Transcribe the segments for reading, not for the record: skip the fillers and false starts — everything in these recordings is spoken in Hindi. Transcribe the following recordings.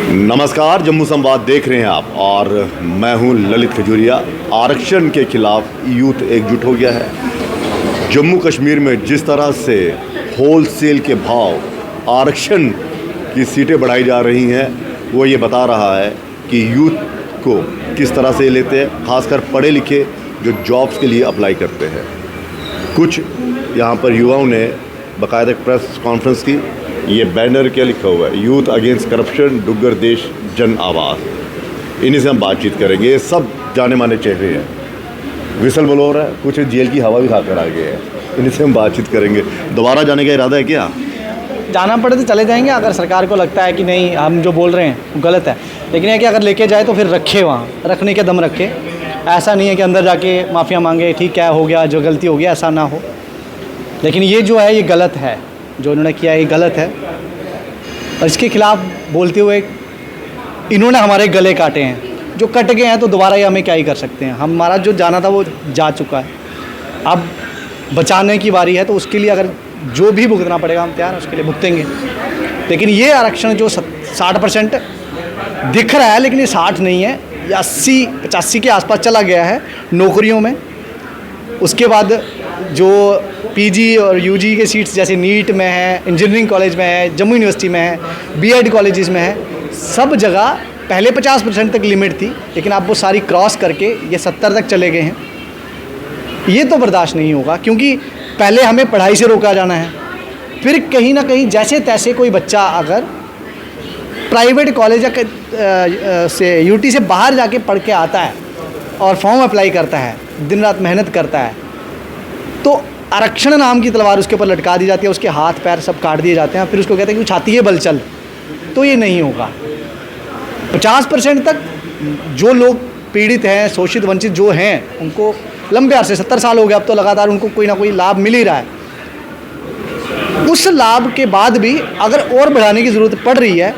नमस्कार, जम्मू संवाद देख रहे हैं आप और मैं हूं ललित खजूरिया। आरक्षण के खिलाफ यूथ एकजुट हो गया है। जम्मू कश्मीर में जिस तरह से होलसेल के भाव आरक्षण की सीटें बढ़ाई जा रही हैं, वो ये बता रहा है कि यूथ को किस तरह से लेते हैं, खासकर पढ़े लिखे जो जॉब्स के लिए अप्लाई करते हैं। कुछ यहाँ पर युवाओं ने बाकायदा प्रेस कॉन्फ्रेंस की। ये बैनर क्या लिखा हुआ है, यूथ अगेंस्ट करप्शन डुग्गर देश जन आवाज़। इन्हीं से हम बातचीत करेंगे। ये सब जाने माने चेहरे हैं। विसल ब्लोअर है, कुछ जेल की हवा भी खाकर आ गए हैं। इन्हीं से हम बातचीत करेंगे। दोबारा जाने का इरादा है क्या? जाना पड़े तो चले जाएंगे, अगर सरकार को लगता है कि नहीं हम जो बोल रहे हैं वो गलत है। लेकिन है कि अगर लेके जाए तो फिर रखे, वहाँ रखने के दम रखे। ऐसा नहीं है कि अंदर जाके माफ़िया मांगे, ठीक है हो गया जो गलती हो गया, ऐसा ना हो। लेकिन ये जो है ये गलत है, जो इन्होंने किया है ये गलत है। और इसके खिलाफ बोलते हुए इन्होंने हमारे गले काटे हैं। जो कट गए हैं तो दोबारा ये हमें क्या ही कर सकते हैं। हमारा जो जाना था वो जा चुका है। अब बचाने की बारी है, तो उसके लिए अगर जो भी भुगतना पड़ेगा हम तैयार हैं, उसके लिए भुगतेंगे। लेकिन ये आरक्षण जो 60% दिख रहा है, लेकिन ये 60 नहीं है, ये 80-85 के आसपास चला गया है नौकरियों में। उसके बाद जो पीजी और यूजी के सीट्स जैसे नीट में है, इंजीनियरिंग कॉलेज में है, जम्मू यूनिवर्सिटी में है, बीएड कॉलेजेस में है, सब जगह पहले 50% तक लिमिट थी, लेकिन अब वो सारी क्रॉस करके ये 70 तक चले गए हैं। ये तो बर्दाश्त नहीं होगा, क्योंकि पहले हमें पढ़ाई से रोका जाना है, फिर कहीं ना कहीं जैसे तैसे कोई बच्चा अगर प्राइवेट कॉलेज से यूटी से बाहर जाके पढ़ के आता है और फॉर्म अप्लाई करता है, दिन रात मेहनत करता है, तो आरक्षण नाम की तलवार उसके ऊपर लटका दी जाती है, उसके हाथ पैर सब काट दिए जाते हैं, फिर उसको कहते हैं कि छाती है बल चल। तो ये नहीं होगा। 50% तक जो लोग पीड़ित हैं, शोषित वंचित जो हैं, उनको लंबे अरसे 70 साल हो गए अब तो लगातार उनको कोई ना कोई लाभ मिल ही रहा है। उस लाभ के बाद भी अगर और बढ़ाने की ज़रूरत पड़ रही है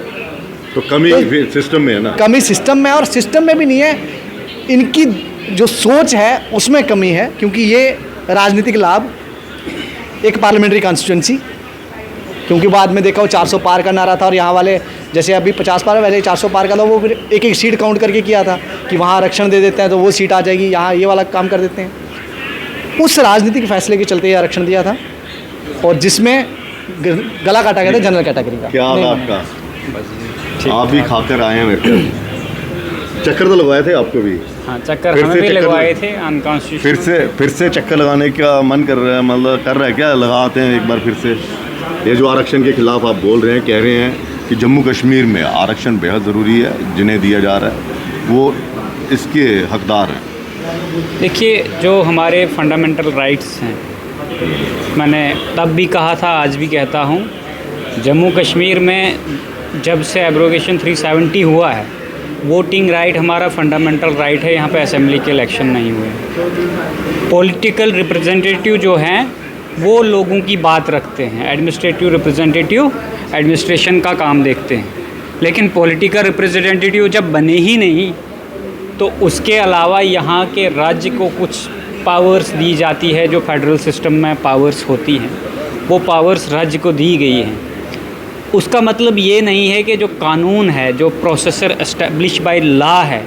तो कमी सिस्टम में है ना। कमी सिस्टम में, और सिस्टम में भी नहीं है, इनकी जो सोच है उसमें कमी है। क्योंकि ये राजनीतिक लाभ, एक पार्लियामेंट्री कॉन्स्टिट्यूंसी, क्योंकि बाद में देखा वो 400 पार का नारा था, और यहाँ वाले जैसे अभी 50 पार, पहले 400 पार का था, वो फिर एक एक सीट काउंट करके किया था कि वहाँ आरक्षण दे देते हैं तो वो सीट आ जाएगी, यहाँ ये वाला काम कर देते हैं। उस राजनीतिक फैसले के चलते ये आरक्षण दिया था, और जिसमें गला काटा गया था जनरल कैटेगरी का। क्या हाल आपका? आप भी खाकर आए हैं मेरे को। चक्कर तो लगवाए थे आपको भी? हाँ, चक्कर हमें भी लगवाए थे अनकॉन्स्टिट्यूशनल। फिर से चक्कर लगाने का मन कर रहा है, मतलब कर रहा है क्या? लगाते हैं एक बार फिर से। ये जो आरक्षण के खिलाफ आप बोल रहे हैं, कह रहे हैं कि जम्मू कश्मीर में आरक्षण बेहद ज़रूरी है, जिन्हें दिया जा रहा है वो इसके हकदार हैं। देखिए, जो हमारे फंडामेंटल राइट्स हैं, मैंने तब भी कहा था, आज भी कहता हूँ, जम्मू कश्मीर में जब से एब्रोगेशन 370 हुआ है, वोटिंग राइट हमारा फंडामेंटल राइट है। यहाँ पे असेंबली के इलेक्शन नहीं हुए। पॉलिटिकल रिप्रेजेंटेटिव जो हैं वो लोगों की बात रखते हैं, एडमिनिस्ट्रेटिव रिप्रेजेंटेटिव एडमिनिस्ट्रेशन का काम देखते हैं। लेकिन पॉलिटिकल रिप्रेजेंटेटिव जब बने ही नहीं, तो उसके अलावा यहाँ के राज्य को कुछ पावर्स दी जाती है, जो फेडरल सिस्टम में पावर्स होती हैं, वो पावर्स राज्य को दी गई हैं। उसका मतलब ये नहीं है कि जो कानून है, जो प्रोसेसर एस्टेब्लिश बाय लॉ है,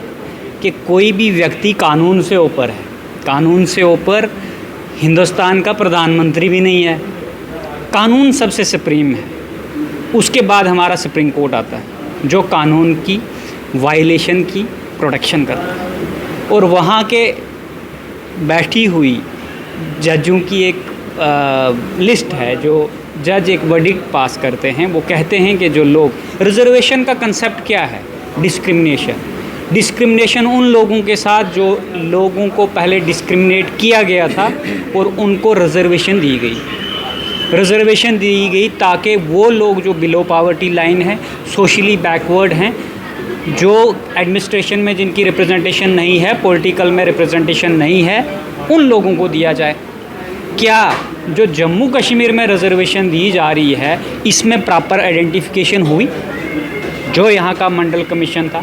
कि कोई भी व्यक्ति कानून से ऊपर है। कानून से ऊपर हिंदुस्तान का प्रधानमंत्री भी नहीं है। कानून सबसे सुप्रीम है। उसके बाद हमारा सुप्रीम कोर्ट आता है, जो कानून की वायलेशन की प्रोटेक्शन करता है। और वहाँ के बैठी हुई जजों की एक लिस्ट है, जो जज एक वर्डिक्ट पास करते हैं। वो कहते हैं कि जो लोग, रिजर्वेशन का कंसेप्ट क्या है? डिस्क्रिमिनेशन उन लोगों के साथ जो लोगों को पहले डिस्क्रिमिनेट किया गया था और उनको रिजर्वेशन दी गई। रिजर्वेशन दी गई ताकि वो लोग जो बिलो पावर्टी लाइन है, सोशली बैकवर्ड हैं, जो एडमिनिस्ट्रेशन में जिनकी रिप्रेजेंटेशन नहीं है, पॉलिटिकल में रिप्रेजेंटेशन नहीं है, उन लोगों को दिया जाए। क्या जो जम्मू कश्मीर में रिजर्वेशन दी जा रही है, इसमें प्रॉपर आइडेंटिफिकेशन हुई? जो यहाँ का मंडल कमीशन था,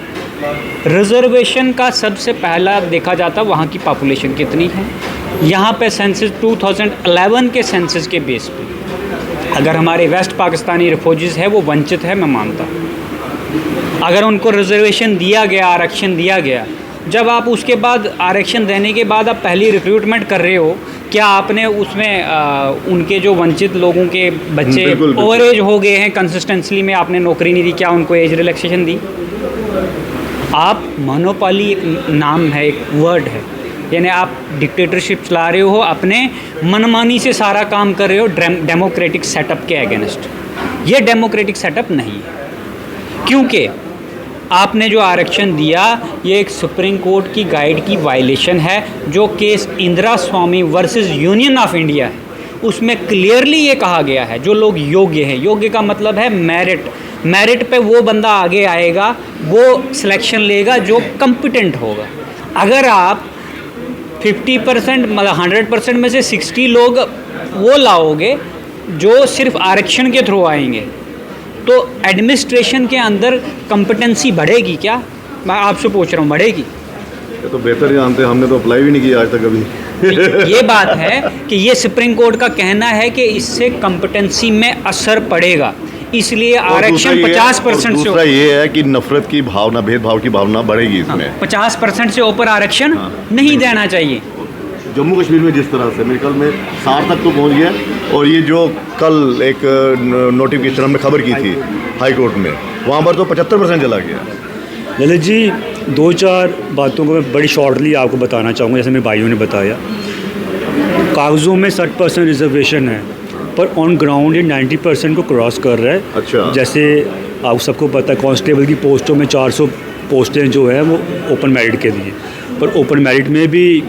रिजर्वेशन का सबसे पहला देखा जाता वहाँ की पॉपुलेशन कितनी है। यहाँ पे सेंसस 2011 के सेंसस के बेस पे अगर हमारे वेस्ट पाकिस्तानी रिफोजीज़ है वो वंचित है, मैं मानता हूँ। अगर उनको रिजर्वेशन दिया गया, आरक्षण दिया गया, जब आप उसके बाद आरक्षण देने के बाद आप पहली रिक्रूटमेंट कर रहे हो, क्या आपने उसमें उनके जो वंचित लोगों के बच्चे ओवर एज हो गए हैं, कंसिस्टेंसली में आपने नौकरी नहीं दी, क्या उनको एज रिलैक्सेशन दी? आप मोनोपोली एक नाम है, एक वर्ड है, यानी आप डिक्टेटरशिप चला रहे हो, अपने मनमानी से सारा काम कर रहे हो डेमोक्रेटिक सेटअप के अगेंस्ट। ये डेमोक्रेटिक सेटअप नहीं है, क्योंकि आपने जो आरक्षण दिया ये एक सुप्रीम कोर्ट की गाइड की वायलेशन है, जो case Indira Swami versus union of India है। उसमें क्लियरली ये कहा गया है जो लोग योग्य हैं, योग्य का मतलब है मेरिट पे वो बंदा आगे आएगा, वो सिलेक्शन लेगा जो कम्पिटेंट होगा। अगर आप 50% मतलब 100% में से 60 लोग वो लाओगे जो सिर्फ आरक्षण के थ्रू आएंगे, तो एडमिनिस्ट्रेशन के अंदर कॉम्पिटेंसी बढ़ेगी क्या? मैं आपसे पूछ रहा हूँ, बढ़ेगी? ये तो बेहतर जानते हैं, हमने तो अप्लाई भी नहीं किया आज तक कभी। ये बात है कि ये सुप्रीम कोर्ट का कहना है कि इससे कॉम्पिटेंसी में असर पड़ेगा, इसलिए आरक्षण 50% से दूसरा ये है कि नफरत की भावना, भेदभाव की भावना बढ़ेगी इसमें। 50% से ऊपर आरक्षण नहीं देना चाहिए। जम्मू कश्मीर में जिस तरह से मेरे ख्याल में 60 तक तो पहुंच गया, और ये जो कल एक नोटिफिकेशन हमने खबर की थी हाई कोर्ट में, वहाँ पर तो 75% चला गया। ललित जी, 2-4 बातों को मैं बड़ी शॉर्टली आपको बताना चाहूँगा। जैसे मेरे भाइयों ने बताया, कागज़ों में 60% रिजर्वेशन है, पर ऑन ग्राउंड ये 90% को क्रॉस कर रहा है। अच्छा। जैसे आप सबको पता है, कांस्टेबल की पोस्टों में 400 पोस्टें जो है वो ओपन मेरिट के लिए, पर ओपन मेरिट में भी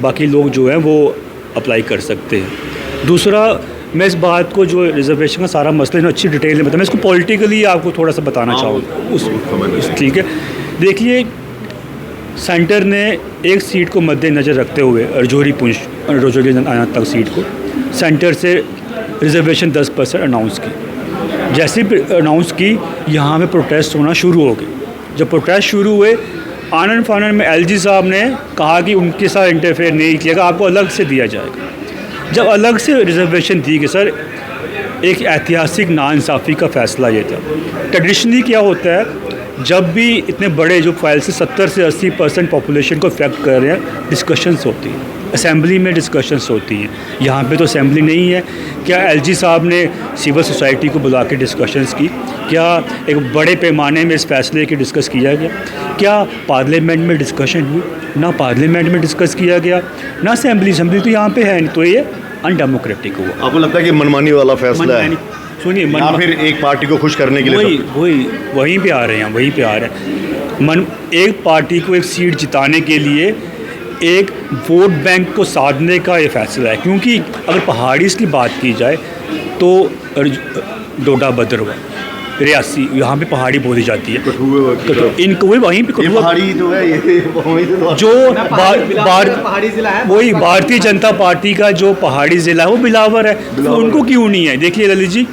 बाकी लोग जो हैं वो अप्लाई कर सकते हैं। दूसरा, मैं इस बात को जो रिजर्वेशन का सारा मसला है अच्छी डिटेल में बताया, मैं इसको पॉलिटिकली आपको थोड़ा सा बताना चाहूँगा। ठीक है, देखिए, सेंटर ने एक सीट को मद्देनज़र रखते हुए राजौरी तक सीट को सेंटर से रिजर्वेशन 10% अनाउंस की। जैसे अनाउंस की, यहाँ पे प्रोटेस्ट होना शुरू हो गए। जब प्रोटेस्ट शुरू हुए, आनंद फानन में एलजी साहब ने कहा कि उनके साथ इंटरफेयर नहीं किया, आपको अलग से दिया जाएगा। जब अलग से रिजर्वेशन दी गई, सर, एक ऐतिहासिक नाइंसाफ़ी का फ़ैसला ये था। ट्रेडिशनली क्या होता है, जब भी इतने बड़े जो फाइल से 70 से 80% पॉपुलेशन को इफेक्ट कर रहे हैं, डिस्कशंस होती हैं, असेंबली में डिस्कशंस होती हैं। यहाँ पे तो असेंबली नहीं है। क्या एलजी साहब ने सिविल सोसाइटी को बुला के डिस्कशंस की? क्या एक बड़े पैमाने में इस फैसले की डिस्कस किया गया? क्या पार्लियामेंट में डिस्कशन हुई? ना पार्लियामेंट में डिस्कस किया गया, ना असेंबली तो यहाँ पे है नहीं, तो ये अनडेमोक्रेटिक हुआ। आपको लगता है कि मनमानी वाला फैसला है? सुनिए, या फिर एक पार्टी को खुश करने के लिए? वहीं पे आ रहे हैं। एक पार्टी को एक सीट जिताने के लिए एक वोट बैंक को साधने का ये फैसला है। क्योंकि अगर पहाड़ी की बात की जाए तो डोडा भद्रवाह, रियासी, यहाँ पे पहाड़ी बोली जाती है। इनको वहीं पे पहाड़ी जो है ये जो वही भारतीय जनता पार्टी का जो पहाड़ी ज़िला है वो बिलावर है, तो उनको क्यों नहीं है? देखिए ललित जी,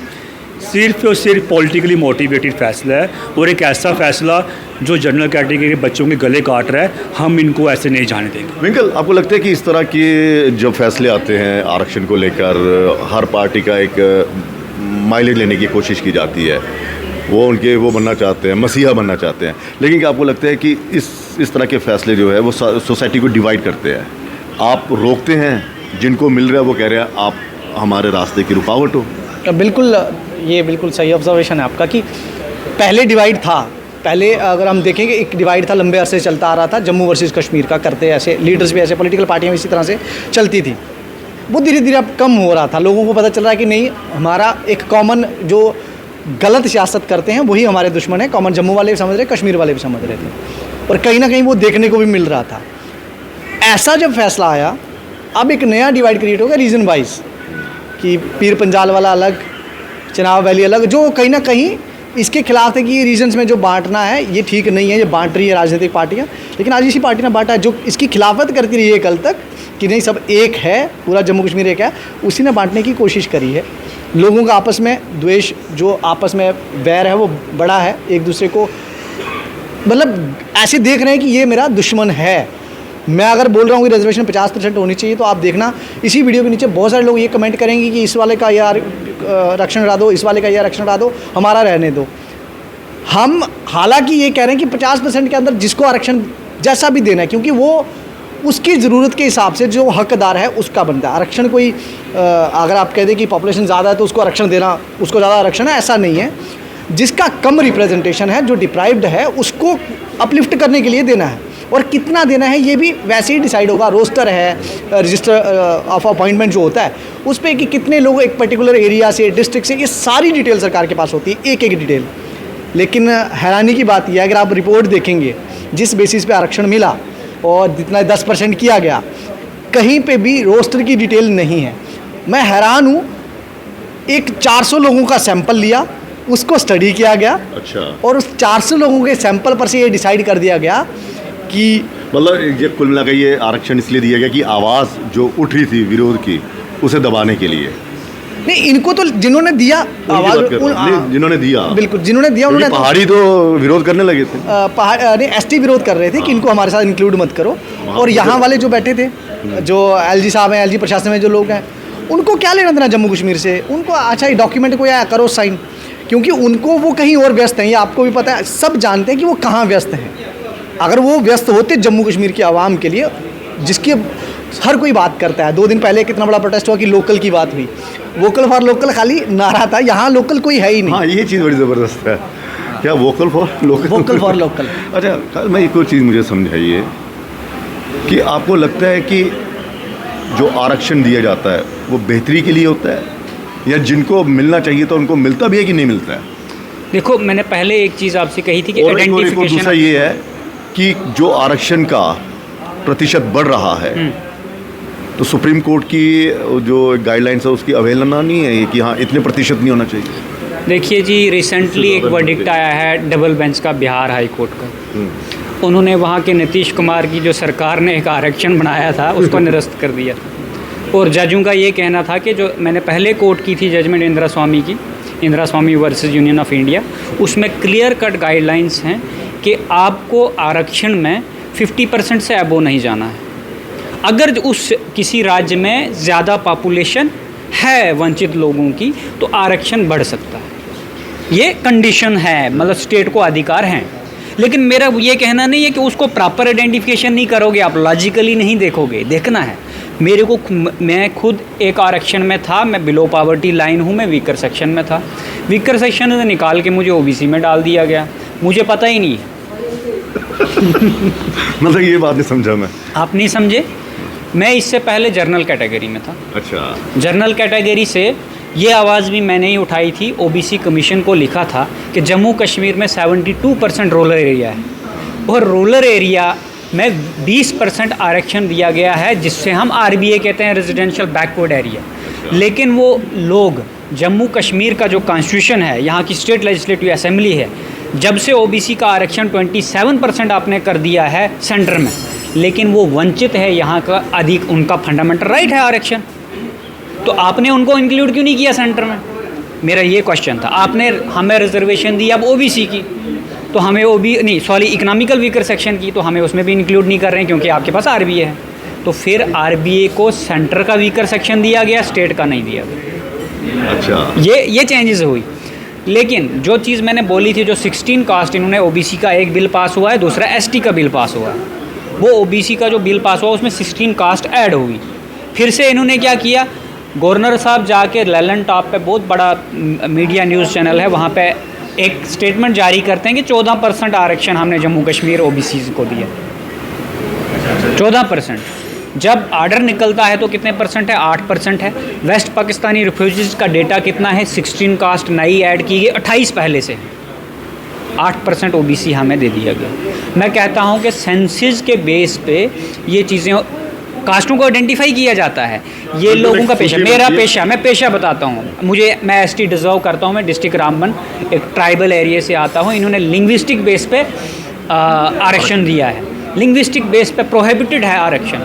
सिर्फ और सिर्फ पॉलिटिकली मोटिवेटेड फैसला है, और एक ऐसा फैसला जो जनरल कैटेगरी के बच्चों के गले काट रहा है। हम इनको ऐसे नहीं जाने देंगे। विंकल, आपको लगता है कि इस तरह के जो फैसले आते हैं आरक्षण को लेकर, हर पार्टी का एक माइलेज लेने की कोशिश की जाती है, वो बनना चाहते हैं, मसीहा बनना चाहते हैं, लेकिन क्या आपको लगता है कि इस तरह के फैसले जो है वो सोसाइटी को डिवाइड करते हैं? आप रोकते हैं, जिनको मिल रहा है वो कह रहे हैं आप हमारे रास्ते की रुकावट हो? बिल्कुल, ये बिल्कुल सही ऑब्जर्वेशन है आपका कि पहले डिवाइड था। पहले अगर हम देखेंगे, एक डिवाइड था, लंबे अरसे चलता आ रहा था, जम्मू वर्सेस कश्मीर का, करते ऐसे लीडर्स भी, ऐसे पॉलिटिकल पार्टियां भी इसी तरह से चलती थी। वो धीरे धीरे अब कम हो रहा था। लोगों को पता चल रहा है कि नहीं, हमारा एक कॉमन जो गलत सियासत करते हैं वही हमारे दुश्मन है। कॉमन जम्मू वाले भी समझ रहे, कश्मीर वाले भी समझ रहे थे, और कहीं ना कहीं वो देखने को भी मिल रहा था। ऐसा जब फैसला आया, अब एक नया डिवाइड क्रिएट होगा रीजन वाइज, कि पीर पंजाल वाला अलग, चिनाब वैली अलग, जो कहीं ना कहीं इसके खिलाफ है कि ये रीजन्स में जो बांटना है ये ठीक नहीं है, ये बांट रही है राजनीतिक पार्टियाँ। लेकिन आज इसी पार्टी ने बांटा है जो इसकी खिलाफत करती रही है कल तक, कि नहीं सब एक है, पूरा जम्मू कश्मीर एक है, उसी ने बांटने की कोशिश करी है। लोगों का आपस में द्वेष, जो आपस में वैर है वो बड़ा है, एक दूसरे को मतलब ऐसे देख रहे हैं कि ये मेरा दुश्मन है। मैं अगर बोल रहा हूँ कि रिजर्वेशन 50% होनी चाहिए, तो आप देखना इसी वीडियो के नीचे बहुत सारे लोग ये कमेंट करेंगे कि इस वाले का यार आरक्षण हटा दो, इस वाले का ये आरक्षण हटा दो, हमारा रहने दो। हम हालांकि ये कह रहे हैं कि 50% के अंदर जिसको आरक्षण जैसा भी देना है, क्योंकि वो उसकी ज़रूरत के हिसाब से जो हकदार है उसका बनता है। आरक्षण कोई अगर आप कह दें कि पॉपुलेशन ज़्यादा है तो उसको आरक्षण देना, उसको ज़्यादा आरक्षण है, ऐसा नहीं है। जिसका कम रिप्रेजेंटेशन है, जो डिप्राइव्ड है, उसको अपलिफ्ट करने के लिए देना है। और कितना देना है ये भी वैसे ही डिसाइड होगा। रोस्टर है, रजिस्टर ऑफ अपॉइंटमेंट जो होता है उस पर कि कितने लोग एक पर्टिकुलर एरिया से, डिस्ट्रिक्ट से, ये सारी डिटेल सरकार के पास होती है, एक एक डिटेल। लेकिन हैरानी की बात यह है, अगर आप रिपोर्ट देखेंगे जिस बेसिस पे आरक्षण मिला और जितना 10% किया गया, कहीं पे भी रोस्टर की डिटेल नहीं है। मैं हैरान हूँ। एक 400 लोगों का सैंपल लिया, उसको स्टडी किया गया, अच्छा, और उस 400 लोगों के सैंपल पर से ये डिसाइड कर दिया गया कि मतलब ये कुल मिला के ये आरक्षण इसलिए दिया गया कि आवाज़ जो उठ रही थी विरोध की उसे दबाने के लिए। नहीं, इनको तो जिन्होंने दिया आवाज़, जिन्होंने दिया, बिल्कुल जिन्होंने दिया उन्होंने पहाड़ी तो विरोध करने लगे थे। पहाड़ नहीं, एसटी विरोध कर रहे थे कि इनको हमारे साथ इंक्लूड मत करो। और यहाँ वाले जो बैठे थे, जो एलजी साहब हैं, एलजी प्रशासन में जो लोग हैं, उनको क्या लेना देना जम्मू कश्मीर से? उनको अच्छा ये डॉक्यूमेंट को या करो साइन, क्योंकि उनको वो कहीं और व्यस्त हैं। ये आपको भी पता है, सब जानते हैं कि वो कहाँ व्यस्त हैं। अगर वो व्यस्त होते जम्मू कश्मीर की आवाम के लिए, जिसकी हर कोई बात करता है। 2 दिन पहले कितना बड़ा प्रोटेस्ट हुआ कि लोकल की बात हुई, वोकल फॉर लोकल खाली नारा था, यहाँ लोकल कोई है ही नहीं। हाँ, ये चीज़ बड़ी ज़बरदस्त है। क्या vocal for local? Vocal for local. अच्छा, मैं एक और चीज़ मुझे समझाइए कि आपको लगता है कि जो आरक्षण दिया जाता है वो बेहतरी के लिए होता है, या जिनको मिलना चाहिए तो उनको मिलता भी है कि नहीं मिलता है? देखो, मैंने पहले एक चीज़ आपसे कही थी कि और एक और दूसरा ये है कि जो आरक्षण का प्रतिशत बढ़ रहा है, तो सुप्रीम कोर्ट की जो गाइडलाइंस है उसकी अवहेलना नहीं है कि हाँ इतने प्रतिशत नहीं होना चाहिए? देखिए जी, रिसेंटली एक वर्डिक्ट आया है डबल बेंच का बिहार हाई कोर्ट का। उन्होंने वहाँ के नीतीश कुमार की जो सरकार ने एक आरक्षण बनाया था उसको निरस्त कर दिया। और जजों का ये कहना था कि जो मैंने पहले कोर्ट की थी जजमेंट इंदिरा स्वामी की, इंदिरा स्वामी वर्सेस यूनियन ऑफ इंडिया, उसमें क्लियर कट गाइडलाइंस हैं कि आपको आरक्षण में 50% से अबो नहीं जाना है। अगर उस किसी राज्य में ज़्यादा पॉपुलेशन है वंचित लोगों की तो आरक्षण बढ़ सकता है। ये कंडीशन है, मतलब स्टेट को अधिकार हैं। लेकिन मेरा ये कहना नहीं है कि उसको प्रॉपर आइडेंटिफिकेशन नहीं करोगे, आप लॉजिकली नहीं देखोगे। देखना है मेरे को, मैं खुद एक आरक्षण में था, मैं बिलो पावर्टी लाइन हूँ, मैं वीकर सेक्शन में था। वीकर सेक्शन से निकाल के मुझे ओबीसी में डाल दिया गया, मुझे पता ही नहीं है। मतलब ये बात नहीं समझा मैं। आप नहीं समझे? मैं इससे पहले जर्नल कैटेगरी में था। अच्छा, जर्नल कैटेगरी से ये आवाज़ भी मैंने ही उठाई थी, ओबीसी कमीशन को लिखा था कि जम्मू कश्मीर में 72% रूरल एरिया है और रूरल एरिया में 20% आरक्षण दिया गया है, जिससे हम आरबीए कहते हैं, रेजिडेंशियल बैकवर्ड एरिया। लेकिन वो लोग, जम्मू कश्मीर का जो कॉन्स्टिट्यूशन है, यहाँ की स्टेट लेजिस्लेटिव असेंबली है, जब से ओबीसी का आरक्षण 27% आपने कर दिया है सेंटर में, लेकिन वो वंचित है यहाँ का अधिक, उनका फंडामेंटल राइट है आरक्षण, तो आपने उनको इंक्लूड क्यों नहीं किया सेंटर में? मेरा ये क्वेश्चन था। आपने हमें रिजर्वेशन दी अब ओबीसी की, तो हमें इकोनॉमिकल वीकर सेक्शन की, तो हमें उसमें भी इंक्लूड नहीं कर रहे हैं क्योंकि आपके पास आरबीए है। तो फिर आरबीए को सेंटर का वीकर सेक्शन दिया गया, स्टेट का नहीं दिया गया। अच्छा, ये चेंजेस हुई। लेकिन जो चीज़ मैंने बोली थी, जो 16 कास्ट, इन्होंने ओबीसी का एक बिल पास हुआ है, दूसरा एसटी का बिल पास हुआ है। वो ओबीसी का जो बिल पास हुआ उसमें 16 कास्ट ऐड हुई। फिर से इन्होंने क्या किया, गवर्नर साहब जाके लैलन टॉप पे, बहुत बड़ा मीडिया न्यूज़ चैनल है, वहाँ पे एक स्टेटमेंट जारी करते हैं कि 14% आरक्षण हमने जम्मू कश्मीर ओबीसी को दिया। 14%। जब आर्डर निकलता है तो कितने परसेंट है? 8% है। वेस्ट पाकिस्तानी रिफ्यूजीज़ का डेटा कितना है? 16 कास्ट नई ऐड की गई, 28 पहले से है। 8% ओबीसी हमें दे दिया गया। मैं कहता हूं कि सेंसस के बेस पे ये चीज़ें, कास्टों को आइडेंटिफाई किया जाता है। ये लोगों का पेशा, मेरा पेशा, मैं पेशा बताता हूँ। मैं एसटी डिज़र्व करता हूँ। मैं डिस्ट्रिक्ट रामबन, एक ट्राइबल एरिया से आता हूँ। इन्होंने लिंग्विस्टिक बेस पे आरक्षण दिया है। लिंग्विस्टिक बेस पे प्रोहिबिटेड है आरक्षण,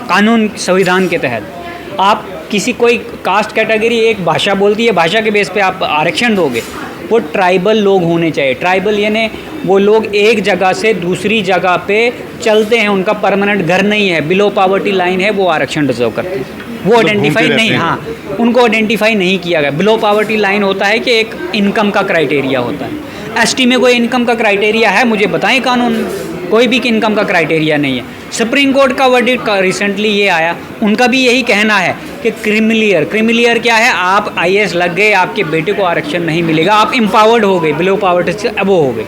कानून संविधान के तहत। आप किसी कोई कास्ट कैटेगरी एक भाषा बोलती है, भाषा के बेस पे आप आरक्षण दोगे, वो ट्राइबल लोग होने चाहिए। ट्राइबल यानी वो लोग एक जगह से दूसरी जगह पे चलते हैं, उनका परमानेंट घर नहीं है, बिलो पावर्टी लाइन है, वो आरक्षण डिजर्व करते हैं। वो आइडेंटिफाई नहीं, हाँ, उनको आइडेंटिफाई नहीं किया गया। बिलो पावर्टी लाइन होता है कि एक इनकम का क्राइटेरिया होता है, एसटी में कोई इनकम का क्राइटेरिया है? मुझे बताएं कानून में, कोई भी इनकम का क्राइटेरिया नहीं है। सुप्रीम कोर्ट का वर्डिक्ट रिसेंटली ये आया, उनका भी यही कहना है कि क्रीमिलियर क्या है? आप आईएएस लग गए, आपके बेटे को आरक्षण नहीं मिलेगा, आप एम्पावर्ड हो गए, बिलो पावर्टी से अबो हो गए।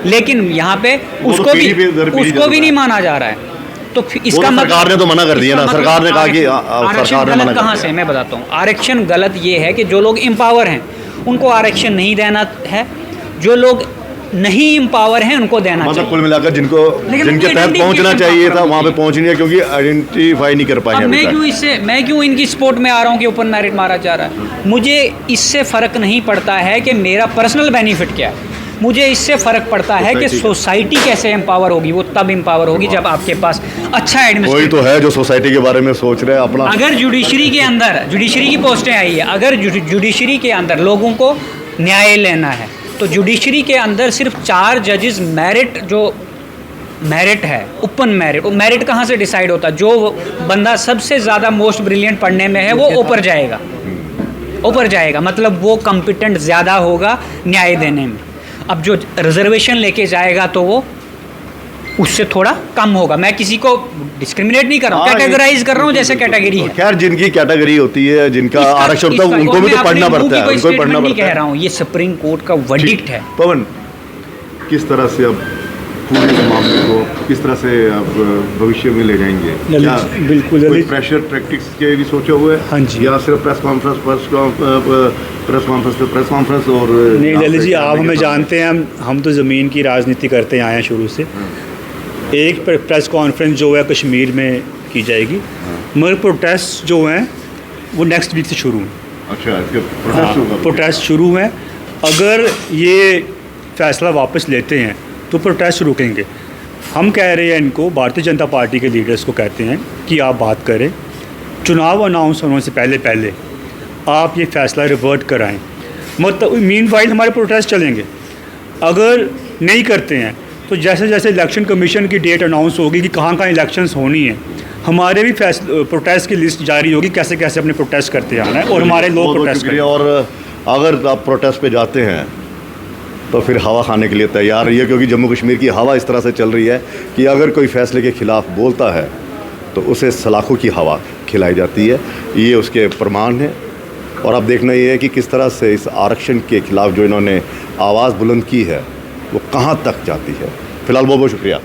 लेकिन यहाँ पे उसको भी नहीं माना जा रहा है। तो इसका सरकार ने तो मना कर दिया ना, सरकार ने कहा कि आरक्षण गलत कहाँ से? मैं बताता हूँ, आरक्षण गलत ये है कि जो लोग एम्पावर हैं उनको आरक्षण नहीं देना है, जो लोग नहीं एम्पावर हैं उनको देना मतलब चाहिए। कुल मिलाकर जिनके तहत पहुंचना चाहिए था वहाँ पे पहुंच नहीं है, क्योंकि आइडेंटिफाई नहीं कर पाए। अब मैं क्यों इनकी सपोर्ट में आ रहा हूँ कि ओपन मेरिट मारा जा रहा है? मुझे इससे फ़र्क नहीं पड़ता है कि मेरा पर्सनल बेनिफिट क्या है, मुझे इससे फ़र्क पड़ता है कि सोसाइटी कैसे एम्पावर होगी। वो तब एम्पावर होगी जब आपके पास अच्छा एडमिनिस्ट्रेशन। कोई तो है जो सोसाइटी के बारे में सोच रहे हैं अपना। अगर जुडिशरी के अंदर जुडिशरी की पोस्टें आई है, अगर जुडिशरी के अंदर लोगों को न्याय लेना है तो जुडिशरी के अंदर सिर्फ 4 जजेस मेरिट है, ओपन मेरिट। वो मेरिट कहाँ से डिसाइड होता है? जो बंदा सबसे ज़्यादा मोस्ट ब्रिलियंट पढ़ने में है वो ऊपर जाएगा, मतलब वो कॉम्पिटेंट ज़्यादा होगा न्याय देने में। अब जो रिजर्वेशन लेके जाएगा तो वो उससे थोड़ा कम होगा। मैं किसी को डिस्क्रिमिनेट नहीं कर रहा हूँ, कैटेगराइज कर रहा हूँ जैसे कैटेगरी है। खैर जिनकी कैटेगरी होती है, जिनका आरक्षण होता है, उनको भी तो पढ़ना पड़ता है, उनको भी पढ़ना पड़ता है। कह रहा हूँ ये सुप्रीम कोर्ट का वर्डिक्ट है। पवन, किस तरह से अब पूरे इस मामले को किस तरह से अब भविष्य में ले जाएंगे? क्या बिल्कुल कोई प्रेशर टैक्टिक्स के भी सोचे हुए? हाँ जी। या सिर्फ प्रेस कॉन्फ्रेंस और नहीं ललित जी, आप हमें जानते हैं, हम तो ज़मीन की राजनीति करते आए हैं शुरू से। एक प्रेस कॉन्फ्रेंस जो है कश्मीर में की जाएगी, मगर प्रोटेस्ट जो हैं वो नेक्स्ट वीक से शुरू हैं। अच्छा, प्रोटेस्ट शुरू हैं। अगर ये फैसला वापस लेते हैं तो प्रोटेस्ट रुकेंगे। हम कह रहे हैं इनको, भारतीय जनता पार्टी के लीडर्स को कहते हैं कि आप बात करें, चुनाव अनाउंस होने से पहले आप ये फ़ैसला रिवर्ट कराएं। मतलब मीनवाइल हमारे प्रोटेस्ट चलेंगे। अगर नहीं करते हैं तो जैसे जैसे इलेक्शन कमीशन की डेट अनाउंस होगी कि कहाँ इलेक्शंस होनी है, हमारे भी प्रोटेस्ट की लिस्ट जारी होगी, कैसे कैसे अपने प्रोटेस्ट करते आना है, और हमारे लोग प्रोटेस्ट करें। और अगर आप प्रोटेस्ट पे जाते हैं तो फिर हवा खाने के लिए तैयार रहिए, क्योंकि जम्मू कश्मीर की हवा इस तरह से चल रही है कि अगर कोई फैसले के ख़िलाफ़ बोलता है तो उसे सलाखों की हवा खिलाई जाती है। ये उसके प्रमाण है। और अब देखना ये है कि किस तरह से इस आरक्षण के ख़िलाफ़ जो इन्होंने आवाज़ बुलंद की है वो कहाँ तक जाती है। फ़िलहाल बहुत बहुत शुक्रिया।